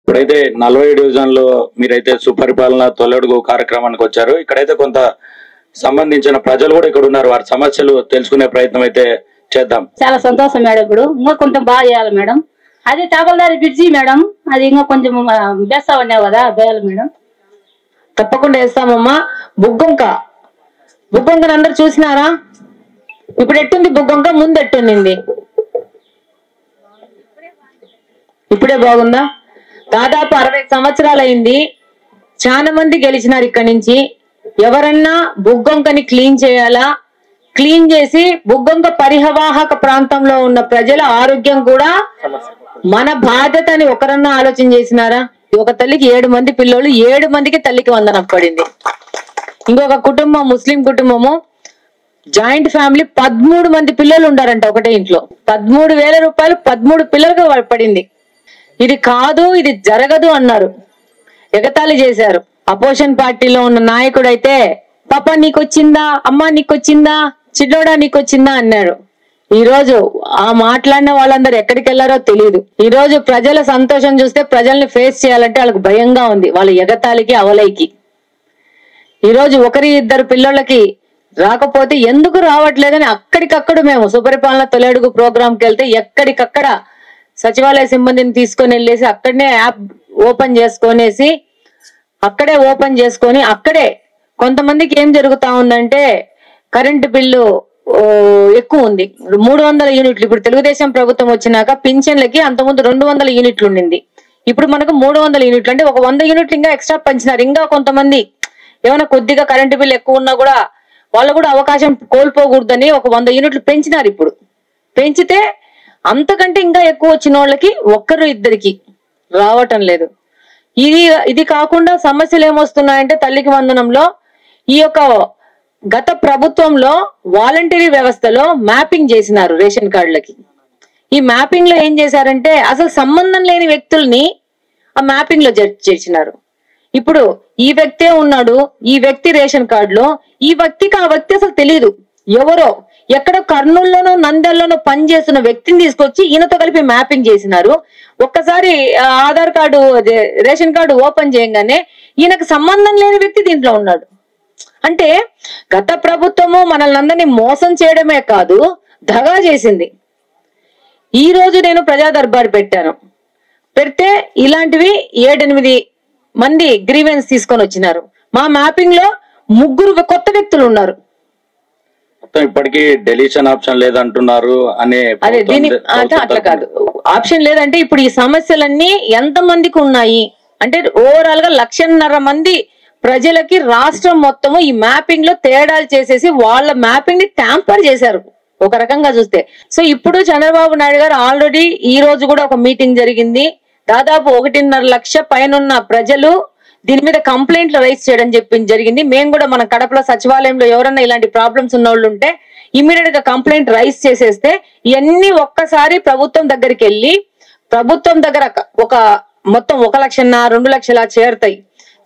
ఇప్పుడైతే 40 డివిజన్లో మీరైతే సుపరిపాలన తొలడుగు కార్యక్రమానికి వచ్చారు. ఇక్కడైతే కొంత సంబంధించిన ప్రజలు కూడా ఇక్కడ ఉన్నారు. వారి సమస్యలు తెలుసుకునే ప్రయత్నం అయితే చేద్దాం. చాలా సంతోషం మేడం. ఇప్పుడు ఇంకా కొంచెం బాగా చేయాలి మేడం. అది తాబల్దారి బ్రిడ్జి మేడం, అది ఇంకా కొంచెం బెస్తా ఉన్నావు కదా వేయాలి మేడం. తప్పకుండా వేస్తామమ్మా. బుగ్గొంకను అందరు చూసినారా? ఇప్పుడు ఎట్టుంది బుగ్గొంక, ముందు ఎట్టుండింది? ఇప్పుడే బాగుందా? దాదాపు 60 సంవత్సరాలు అయింది. చాలా మంది గెలిచినారు ఇక్కడి నుంచి. ఎవరన్నా బుగ్గొంకని క్లీన్ చేయాలా, క్లీన్ చేసి బుగ్గొంక పరివాహక ప్రాంతంలో ఉన్న ప్రజల ఆరోగ్యం కూడా మన బాధ్యత అని ఒకరన్నా ఆలోచన చేసినారా? ఒక తల్లికి 7 మంది పిల్లలు, 7 మందికి తల్లికి వందనం పడింది. ఇంకొక కుటుంబం, ముస్లిం కుటుంబము, జాయింట్ ఫ్యామిలీ, 13 మంది పిల్లలు ఉండారంట ఒకటే ఇంట్లో. 13,000 రూపాయలు 13 పిల్లలకు పడింది. ఇది కాదు, ఇది జరగదు అన్నారు, ఎగతాళి చేశారు. అపోజిషన్ పార్టీలో ఉన్న నాయకుడు అయితే పాప నీకొచ్చిందా, అమ్మ నీకొచ్చిందా, చిన్నోడా నీకొచ్చిందా అన్నాడు. ఈ రోజు ఆ మాట్లాడిన వాళ్ళందరూ ఎక్కడికి వెళ్లారో తెలియదు. ఈ రోజు ప్రజల సంతోషం చూస్తే ప్రజల్ని ఫేస్ చేయాలంటే వాళ్ళకి భయంగా ఉంది, వాళ్ళ ఎగతాళికి అవలైకి. ఈ రోజు 1-2 పిల్లలకి రాకపోతే ఎందుకు రావట్లేదని అక్కడికక్కడ మేము సుపరిపాలన తొలడుగు ప్రోగ్రాంకి వెళ్తే ఎక్కడికక్కడ సచివాలయ సిబ్బందిని తీసుకొని వెళ్ళేసి అక్కడనే యాప్ ఓపెన్ చేసుకొని అక్కడే కొంతమందికి ఏం జరుగుతా ఉందంటే కరెంటు బిల్లు ఎక్కువ ఉంది, 300 యూనిట్లు. ఇప్పుడు తెలుగుదేశం ప్రభుత్వం వచ్చినాక పింఛన్లకి అంతకుముందు 200 యూనిట్లు ఉండింది, ఇప్పుడు మనకు 300 యూనిట్లు. అంటే ఒక 100 యూనిట్లు ఇంకా ఎక్స్ట్రా పెంచినారు. ఇంకా కొంతమంది ఏమైనా కొద్దిగా కరెంటు బిల్లు ఎక్కువ ఉన్నా కూడా వాళ్ళు కూడా అవకాశం కోల్పోకూడదని ఒక 100 యూనిట్లు పెంచినారు. ఇప్పుడు పెంచితే అంతకంటే ఇంకా ఎక్కువ వచ్చిన వాళ్ళకి 1-2 రావటం లేదు. ఇది కాకుండా సమస్యలు ఏమొస్తున్నాయంటే తల్లికి వందనంలో ఈ యొక్క గత ప్రభుత్వంలో వాలంటరీ వ్యవస్థలో మ్యాపింగ్ చేసినారు రేషన్ కార్డులకి. ఈ మ్యాపింగ్ లో ఏం చేశారంటే అసలు సంబంధం లేని వ్యక్తుల్ని ఆ మ్యాపింగ్ లో చేర్చినారు. ఇప్పుడు ఈ వ్యక్తే ఉన్నాడు, ఈ వ్యక్తి రేషన్ కార్డులో, ఈ వ్యక్తికి ఆ వ్యక్తి అసలు తెలియదు, ఎవరో ఎక్కడో కర్నూలులోనో నంద్యాలలోనో పనిచేస్తున్న వ్యక్తిని తీసుకొచ్చి ఈయనతో కలిపి మ్యాపింగ్ చేసినారు. ఒక్కసారి Aadhaar card, ration card open చేయగానే ఈయనకు సంబంధం లేని వ్యక్తి దీంట్లో ఉన్నాడు. అంటే గత ప్రభుత్వము మనల్ని అందరినీ మోసం చేయడమే కాదు, దగా చేసింది. ఈ రోజు నేను ప్రజా దర్బార్ పెడితే ఇలాంటివి 7-8 మంది గ్రీవెన్స్ తీసుకొని వచ్చినారు. మా మ్యాపింగ్ లో 3 కొత్త వ్యక్తులు ఉన్నారు. ఇప్పటికీ డెలిషన్ ఆప్షన్ లేదంటున్నారు అనే. అదే దీని అట్లా కాదు, ఆప్షన్ లేదంటే ఇప్పుడు ఈ సమస్యలన్నీ ఎంత మందికి ఉన్నాయి అంటే ఓవరాల్ గా 1,50,000 మంది ప్రజలకి రాష్ట్రం మొత్తము ఈ మ్యాపింగ్ లో తేడాలు చేసేసి వాళ్ళ మ్యాపింగ్ ని ట్యాంపర్ చేశారు ఒక రకంగా చూస్తే. సో ఇప్పుడు చంద్రబాబు నాయుడు గారు ఆల్రెడీ ఈ రోజు కూడా ఒక మీటింగ్ జరిగింది. దాదాపు 1.5 లక్ష పైన ప్రజలు దీని మీద కంప్లైంట్లు రైజ్ చేయడం జరిగింది. మేము కూడా మన కడపలో సచివాలయంలో ఎవరన్నా ఇలాంటి ప్రాబ్లమ్స్ ఉన్న వాళ్ళు ఉంటే ఇమీడియట్ గా కంప్లైంట్ రైజ్ చేసేస్తే ఇవన్నీ ఒక్కసారి ప్రభుత్వం దగ్గరికి వెళ్ళి ప్రభుత్వం దగ్గర ఒక మొత్తం 1,00,000-2 లక్షల చేరుతాయి.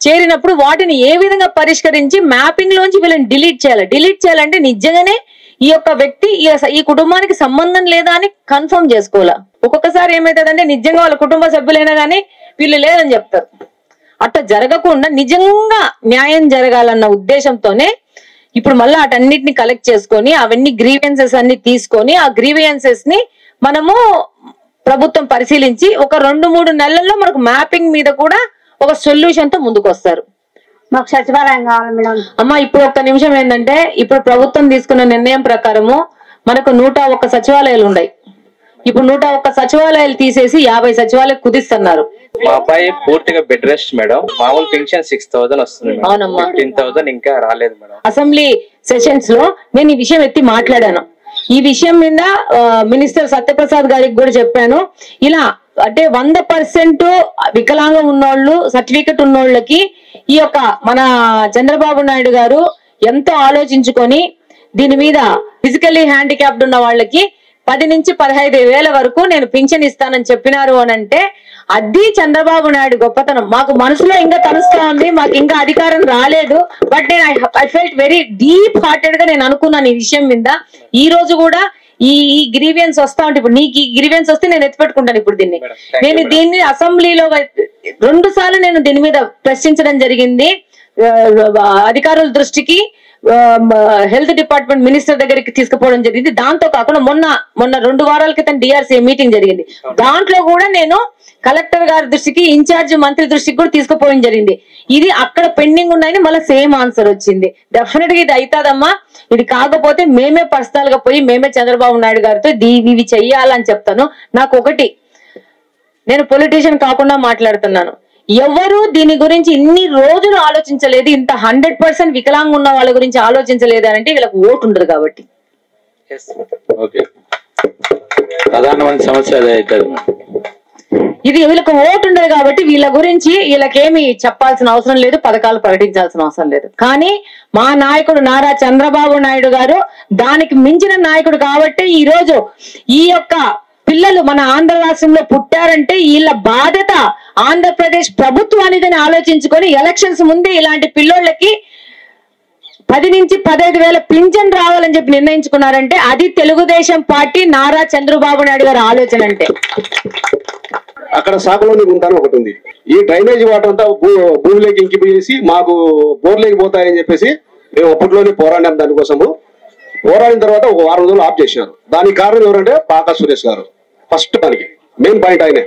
చేరినప్పుడు వాటిని ఏ విధంగా పరిష్కరించి మ్యాపింగ్ లోంచి వీళ్ళని డిలీట్ చేయాలంటే నిజంగానే ఈ యొక్క వ్యక్తి ఈ కుటుంబానికి సంబంధం లేదా అని కన్ఫర్మ్ చేసుకోవాలా. ఒక్కొక్కసారి ఏమైతుందంటే నిజంగా వాళ్ళ కుటుంబ సభ్యులైనా కానీ వీళ్ళు లేదని చెప్తారు. అట్లా జరగకుండా నిజంగా న్యాయం జరగాలన్న ఉద్దేశంతోనే ఇప్పుడు మళ్ళీ అటన్నిటిని కలెక్ట్ చేసుకొని అవన్నీ గ్రీవియన్సెస్ అన్ని తీసుకొని ఆ గ్రీవియన్సెస్ ని మనము ప్రభుత్వం పరిశీలించి ఒక 2-3 నెలల్లో మనకు మ్యాపింగ్ మీద కూడా ఒక సొల్యూషన్ తో ముందుకు వస్తారు. మాకు సచివాలయం కావాలి మేడం. అమ్మా ఇప్పుడు ఒక్క నిమిషం ఏంటంటే ఇప్పుడు ప్రభుత్వం తీసుకున్న నిర్ణయం ప్రకారము మనకు 101 సచివాలయాలు ఉన్నాయి. ఇప్పుడు 101 సచివాలయాలు తీసేసి 50 సచివాలయాలు కుదిస్తున్నారు. మా అబ్బాయి పూర్తిగా బెడ్ రెస్ట్ మేడం. మామూలు పెన్షన్ 6,000 వస్తుంది. అవునమ్మా, 15,000 ఇంకా రాలేదు మేడం. అసెంబ్లీ సెషన్స్ లో నేను ఈ విషయం ఎత్తి మాట్లాడాను. ఈ విషయం మీద మినిస్టర్ సత్యప్రసాద్ గారికి కూడా చెప్పాను. ఇలా అంటే 100% వికలాంగం ఉన్నోళ్ళు, సర్టిఫికెట్ ఉన్నోళ్ళకి ఈ యొక్క మన చంద్రబాబు నాయుడు గారు ఎంతో ఆలోచించుకొని దీని మీద ఫిజికల్లీ హ్యాండిక్యాప్డ్ ఉన్న వాళ్ళకి 10 నుంచి 15,000 వరకు నేను పింఛన్ ఇస్తానని చెప్పినారు అని అంటే అది చంద్రబాబు నాయుడు గొప్పతనం. మాకు మనసులో ఇంకా తలుస్తా ఉంది, మాకు ఇంకా అధికారం రాలేదు. బట్ నేను I felt very deep hearted గా నేను అనుకున్నాను ఈ విషయం మీద. ఈ రోజు కూడా ఈ గ్రీవియన్స్ వస్తా ఉంటే ఇప్పుడు నీకు ఈ గ్రీవియన్స్ వస్తే నేను ఎత్తిపెట్టుకుంటాను ఇప్పుడు దీన్ని. నేను దీన్ని అసెంబ్లీలో 2 సార్లు నేను దీని మీద ప్రశ్నించడం జరిగింది అధికారుల దృష్టికి, హెల్త్ డిపార్ట్మెంట్ మినిస్టర్ దగ్గరికి తీసుకుపోవడం జరిగింది. దాంతో కాకుండా మొన్న 2 వారాల క్రితం డిఆర్సీ మీటింగ్ జరిగింది. దాంట్లో కూడా నేను కలెక్టర్ గారి దృష్టికి, ఇన్ఛార్జ్ మంత్రి దృష్టికి కూడా తీసుకుపోవడం జరిగింది. ఇది అక్కడ పెండింగ్ ఉన్నాయని మళ్ళీ సేమ్ ఆన్సర్ వచ్చింది. డెఫినెట్ గా ఇది అవుతాదమ్మా. ఇది కాకపోతే మేమే పర్సనల్ గా పోయి మేమే చంద్రబాబు నాయుడు గారితో ఇవి చెయ్యాలని చెప్తాను. నాకు ఒకటి, నేను పొలిటీషియన్ కాకుండా మాట్లాడుతున్నాను. ఎవరు దీని గురించి ఇన్ని రోజులు ఆలోచించలేదు, ఇంత 100% వికలాంగం ఉన్న వాళ్ళ గురించి ఆలోచించలేదు అంటే వీళ్ళకి ఓటు ఉండదు కాబట్టి. ప్రధానమైన సమస్య అదే అవుతుంది. ఇది వీళ్ళకి ఓటు ఉండదు కాబట్టి వీళ్ళ గురించి వీళ్ళకేమి చెప్పాల్సిన అవసరం లేదు, పథకాలు ప్రకటించాల్సిన అవసరం లేదు. కానీ మా నాయకుడు నారా చంద్రబాబు నాయుడు గారు దానికి మించిన నాయకుడు కాబట్టి ఈ రోజు ఈ యొక్క పిల్లలు మన ఆంధ్ర రాష్ట్రంలో పుట్టారంటే వీళ్ళ బాధ్యత ఆంధ్రప్రదేశ్ ప్రభుత్వానిదని ఆలోచించుకొని ఎలక్షన్స్ ముందే ఇలాంటి పిల్లోళ్ళకి 10 నుంచి 15,000 పింఛన్ రావాలని చెప్పి నిర్ణయించుకున్నారంటే అది తెలుగుదేశం పార్టీ నారా చంద్రబాబు నాయుడు గారి ఆలోచన. అంటే అక్కడ సాగులోని గుంటాను ఒకటి ఉంది. ఈ డ్రైనేజ్ వాటర్ అంతా భూమిలోకి ఇంకిపోయేసి మాకు బోర్లేకి పోతాయని చెప్పేసి మేము అప్పట్లోనే పోరాడాం. దానికోసము పోరాడిన తర్వాత ఒక 1 రోజులు ఆఫ్ చేశారు. దానికి కారణం ఎవరంటే పాకా సురేష్ గారు. ఫస్ట్ దానికి మెయిన్ పాయింట్ ఆయనే.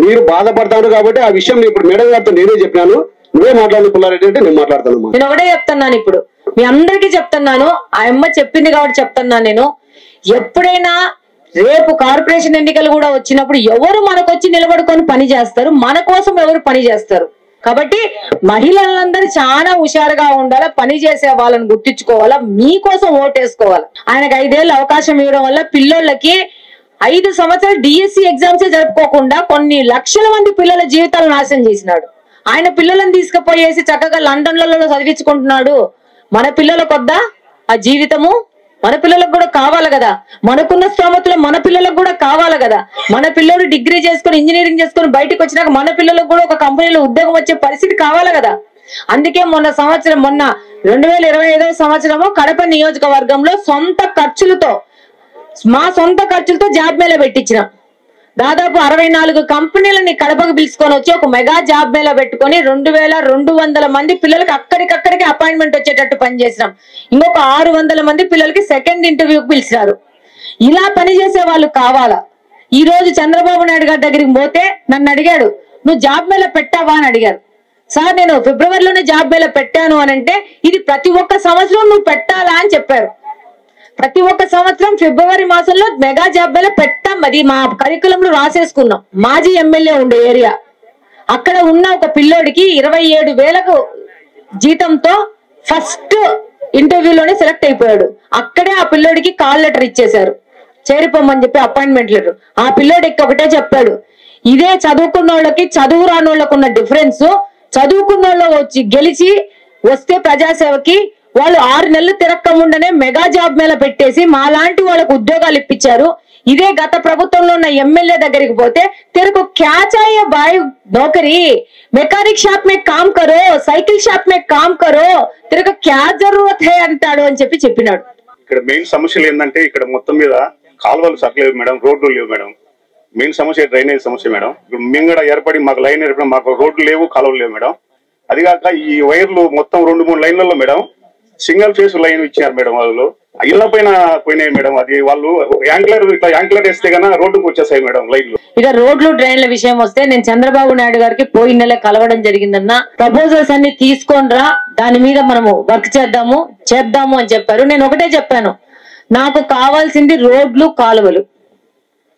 మీరు బాధపడతాను కాబట్టి ఆ విషయం ఇప్పుడు మేడం గారితో నేనే చెప్పినాను. నువ్వే మాట్లాడుకున్నారంటే అంటే నేను మాట్లాడతాను. నేను ఒకటే చెప్తున్నాను, ఇప్పుడు మీ అందరికీ చెప్తున్నాను, ఆ అమ్మ చెప్పింది కాబట్టి చెప్తున్నాను. నేను ఎప్పుడైనా రేపు కార్పొరేషన్ ఎన్నికలు కూడా వచ్చినప్పుడు ఎవరు మనకొచ్చి నిలబడుకొని పని చేస్తారు, మన కోసం ఎవరు పని చేస్తారు. కాబట్టి మహిళలందరూ చాలా హుషారుగా ఉండాలా, పని చేసే వాళ్ళని గుర్తించుకోవాలా, మీకోసం ఓటేసుకోవాలా. ఆయనకు 5 ఏళ్ళు అవకాశం ఇవ్వడం వల్ల పిల్లోళ్ళకి 5 సంవత్సరాలు డిఎస్సి ఎగ్జామ్స్ జరుపుకోకుండా కొన్ని లక్షల మంది పిల్లల జీవితాలు నాశనం చేసినాడు. ఆయన పిల్లలను తీసుకుపోయేసి చక్కగా లండన్లలో చదివించుకుంటున్నాడు. మన పిల్లలకు వద్దా ఆ జీవితము? మన పిల్లలకు కూడా కావాలి కదా. మనకున్న స్తోమతలో మన పిల్లలకు కూడా కావాలి కదా. మన పిల్లలు డిగ్రీ చేసుకుని ఇంజనీరింగ్ చేసుకుని బయటకు వచ్చినాక మన పిల్లలకు కూడా ఒక కంపెనీలో ఉద్యోగం వచ్చే పరిస్థితి కావాలి కదా. అందుకే మొన్న 2025 సంవత్సరము కడప నియోజకవర్గంలో మా సొంత ఖర్చులతో జాబ్ మేళా పెట్టించినాం. దాదాపు 64 కంపెనీలని కడపకు పిలుచుకొని వచ్చి ఒక మెగా జాబ్ మేళా పెట్టుకొని 2200 మంది పిల్లలకి అక్కడికక్కడికి అపాయింట్మెంట్ వచ్చేటట్టు పనిచేసినాం. ఇంకొక 600 మంది పిల్లలకి సెకండ్ ఇంటర్వ్యూకి పిలిచినారు. ఇలా పనిచేసే వాళ్ళు కావాలా? ఈ రోజు చంద్రబాబు నాయుడు గారి దగ్గరికి పోతే నన్ను అడిగాడు, నువ్వు జాబ్ మేళా పెట్టావా అని అడిగారు. సార్ నేను ఫిబ్రవరిలోనే జాబ్ మేళా పెట్టాను అని అంటే ఇది ప్రతి ఒక్క సంవత్సరం నువ్వు పెట్టాలా అని చెప్పారు. ప్రతి ఒక్క సంవత్సరం ఫిబ్రవరి మాసంలో మెగా జాబ్ మేళా పెట్టాం. అది మా కరికులంలో రాసేసుకున్నాం. మాజీ ఎమ్మెల్యే ఉండే ఏరియా, అక్కడ ఉన్న ఒక పిల్లోడికి 27,000 జీతంతో ఫస్ట్ ఇంటర్వ్యూలోనే సెలెక్ట్ అయిపోయాడు. అక్కడే ఆ పిల్లోడికి కాల్ లెటర్ ఇచ్చేశారు, చేరిపోమని చెప్పి అపాయింట్మెంట్ లెటర్. ఆ పిల్లోడికి ఒకటే చెప్పాడు, ఇదే చదువుకున్న వాళ్ళకి చదువు రాని వాళ్ళకు ఉన్న డిఫరెన్స్, చదువుకున్న వాళ్ళు వచ్చి గెలిచి వస్తే ప్రజాసేవకి వాళ్ళు 6 నెలలు తిరక్కముండనే మెగా జాబ్ మేళ పెట్టేసి మా లాంటి వాళ్ళకు ఉద్యోగాలు ఇప్పించారు. ఇదే గత ప్రభుత్వంలో ఉన్న ఎమ్మెల్యే దగ్గరికి పోతే తెరకు క్యా చాహియే భాయ్ నౌకరీ, మెకానిక్ షాప్ మే కామ్ కరో, సైకిల్ షాప్ మే కామ్ కరో, తెరకు క్యా జరూరత్ హై అంటాడు అని చెప్పినాడు. ఇక్కడ మెయిన్ సమస్యలు ఏంటంటే ఇక్కడ మొత్తం మీద కాలువలు సరిలేవు మేడం, రోడ్లు లేవు మేడం. మెయిన్ సమస్య డ్రైనేజ్ సమస్య మేడం. ఇప్పుడు మేము కూడా ఏర్పడి మాకు లైన్ ఏర్పడి మాకు రోడ్లు లేవు, కాలువలు లేవు మేడం. అది కాక ఈ వైర్లు మొత్తం 2-3 లైన్లలో మేడం సింగిల్ ఫేస్ లైన్ ఇచ్చారు మేడం. వాళ్ళు ఇళ్ల పైన పోయినాయి మేడం. అది వాళ్ళు యాంక్లర్ వేస్తే కన్నా రోడ్డుకు వచ్చేసాయి మేడం లైన్లు. ఇక రోడ్లు డ్రైన్ల విషయం వస్తే నేను చంద్రబాబు నాయుడు గారికి పోయిన నెల కలవడం జరిగిందన్న. ప్రపోజల్స్ అన్ని తీసుకొని రా, దాని మీద మనము వర్క్ చేద్దాము అని చెప్పారు. నేను ఒకటే చెప్పాను, నాకు కావాల్సింది రోడ్లు కాలువలు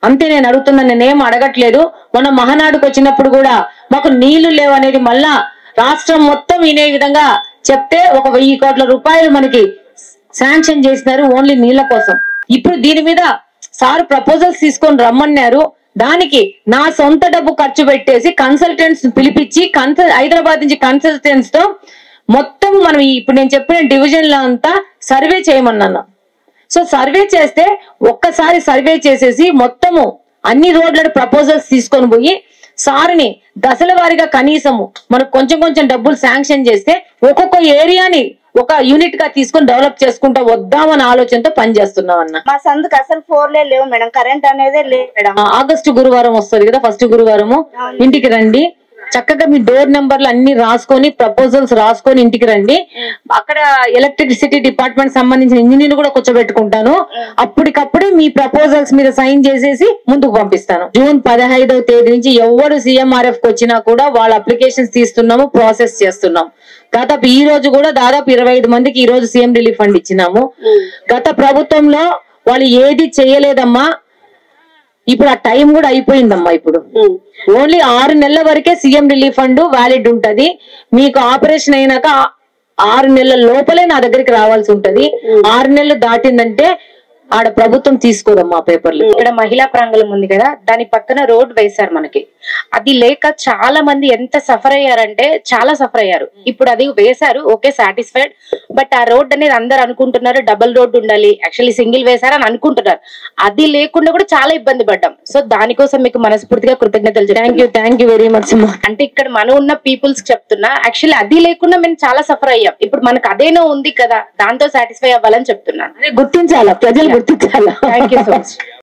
అంతే. నేను అడుగుతున్నా, నేనేం అడగట్లేదు. మొన్న మహానాడుకు వచ్చినప్పుడు కూడా మాకు నీళ్లు లేవు అనేది మళ్ళా రాష్ట్రం మొత్తం వినే విధంగా చెప్తే 1,000 కోట్ల రూపాయలు మనకి శాంక్షన్ చేసినారు ఓన్లీ నీళ్ల కోసం. ఇప్పుడు దీని మీద సార్ ప్రపోజల్స్ తీసుకొని రమ్మన్నారు. దానికి నా సొంత డబ్బు ఖర్చు పెట్టేసి కన్సల్టెంట్స్ పిలిపించి హైదరాబాద్ నుంచి కన్సల్టెంట్స్ తో మొత్తం మనం ఇప్పుడు నేను చెప్పిన డివిజన్లో అంతా సర్వే చేయమన్నాను. సో సర్వే చేస్తే ఒక్కసారి సర్వే చేసేసి మొత్తము అన్ని రోడ్ల ప్రపోజల్స్ తీసుకొని పోయి సార్ని దశల వారీగా కనీసము మనకు కొంచెం డబ్బులు శాంక్షన్ చేస్తే ఒక్కొక్క ఏరియాని ఒక యూనిట్ గా తీసుకొని డెవలప్ చేసుకుంటా వద్దామన్న ఆలోచనతో పనిచేస్తున్నాం అన్న. మా సందుకు అసలు 4 లేవు మేడం, కరెంట్ అనేది లేదు మేడం. ఆగస్టు గురువారం వస్తుంది కదా, ఫస్ట్ గురువారము ఇంటికి రండి, చక్కగా మీ డోర్ నెంబర్లు అన్ని రాసుకొని ప్రపోజల్స్ రాసుకొని ఇంటికి రండి. అక్కడ ఎలక్ట్రిసిటీ డిపార్ట్మెంట్ సంబంధించిన ఇంజనీర్ కూడా కూర్చోబెట్టుకుంటాను. అప్పటికప్పుడే మీ ప్రపోజల్స్ మీద సైన్ చేసేసి ముందుకు పంపిస్తాను. జూన్ 15వ తేదీ నుంచి ఎవరు CMRF కి వచ్చినా కూడా వాళ్ళ అప్లికేషన్స్ తీస్తున్నాము, ప్రాసెస్ చేస్తున్నాం. దాదాపు ఈ రోజు కూడా దాదాపు 25 మందికి ఈ రోజు సీఎం రిలీఫ్ ఫండ్ ఇచ్చినాము. గత ప్రభుత్వంలో వాళ్ళు ఏది చేయలేదమ్మా, ఇప్పుడు ఆ టైం కూడా అయిపోయిందమ్మా. ఇప్పుడు ఓన్లీ 6 నెలల వరకే సీఎం రిలీఫ్ ఫండ్ వ్యాలిడ్ ఉంటది. మీకు ఆపరేషన్ అయినాక 6 నెలల లోపలే నా దగ్గరికి రావాల్సి ఉంటది. 6 నెలలు దాటిందంటే ఆడ ప్రభుత్వం తీసుకోదమ్మా పేపర్లు. ఇక్కడ మహిళా ప్రాంగణం ఉంది కదా, దాని పక్కన రోడ్ వేశారు మనకి. అది లేక చాలా మంది ఎంత సఫర్ అయ్యారంటే చాలా సఫర్ అయ్యారు. ఇప్పుడు అది వేశారు, ఓకే సాటిస్ఫైడ్. బట్ ఆ రోడ్ అనేది అందరు అనుకుంటున్నారు డబుల్ రోడ్ ఉండాలి, యాక్చువల్లీ సింగిల్ వేశారు అని అనుకుంటున్నారు. అది లేకుండా కూడా చాలా ఇబ్బంది పడ్డాం. సో దానికోసం మీకు మనస్ఫూర్తిగా కృతజ్ఞతలు. Thank you very much. అంటే ఇక్కడ మనం ఉన్న పీపుల్స్ చెప్తున్నా, యాక్చువల్లీ అది లేకుండా మేము చాలా సఫర్ అయ్యాం. ఇప్పుడు మనకు అదేనో ఉంది కదా, దాంతో సాటిస్ఫై అవ్వాలని చెప్తున్నాను. గుర్తించాలా, ప్రజలు గుర్తించాలా. Thank you so much.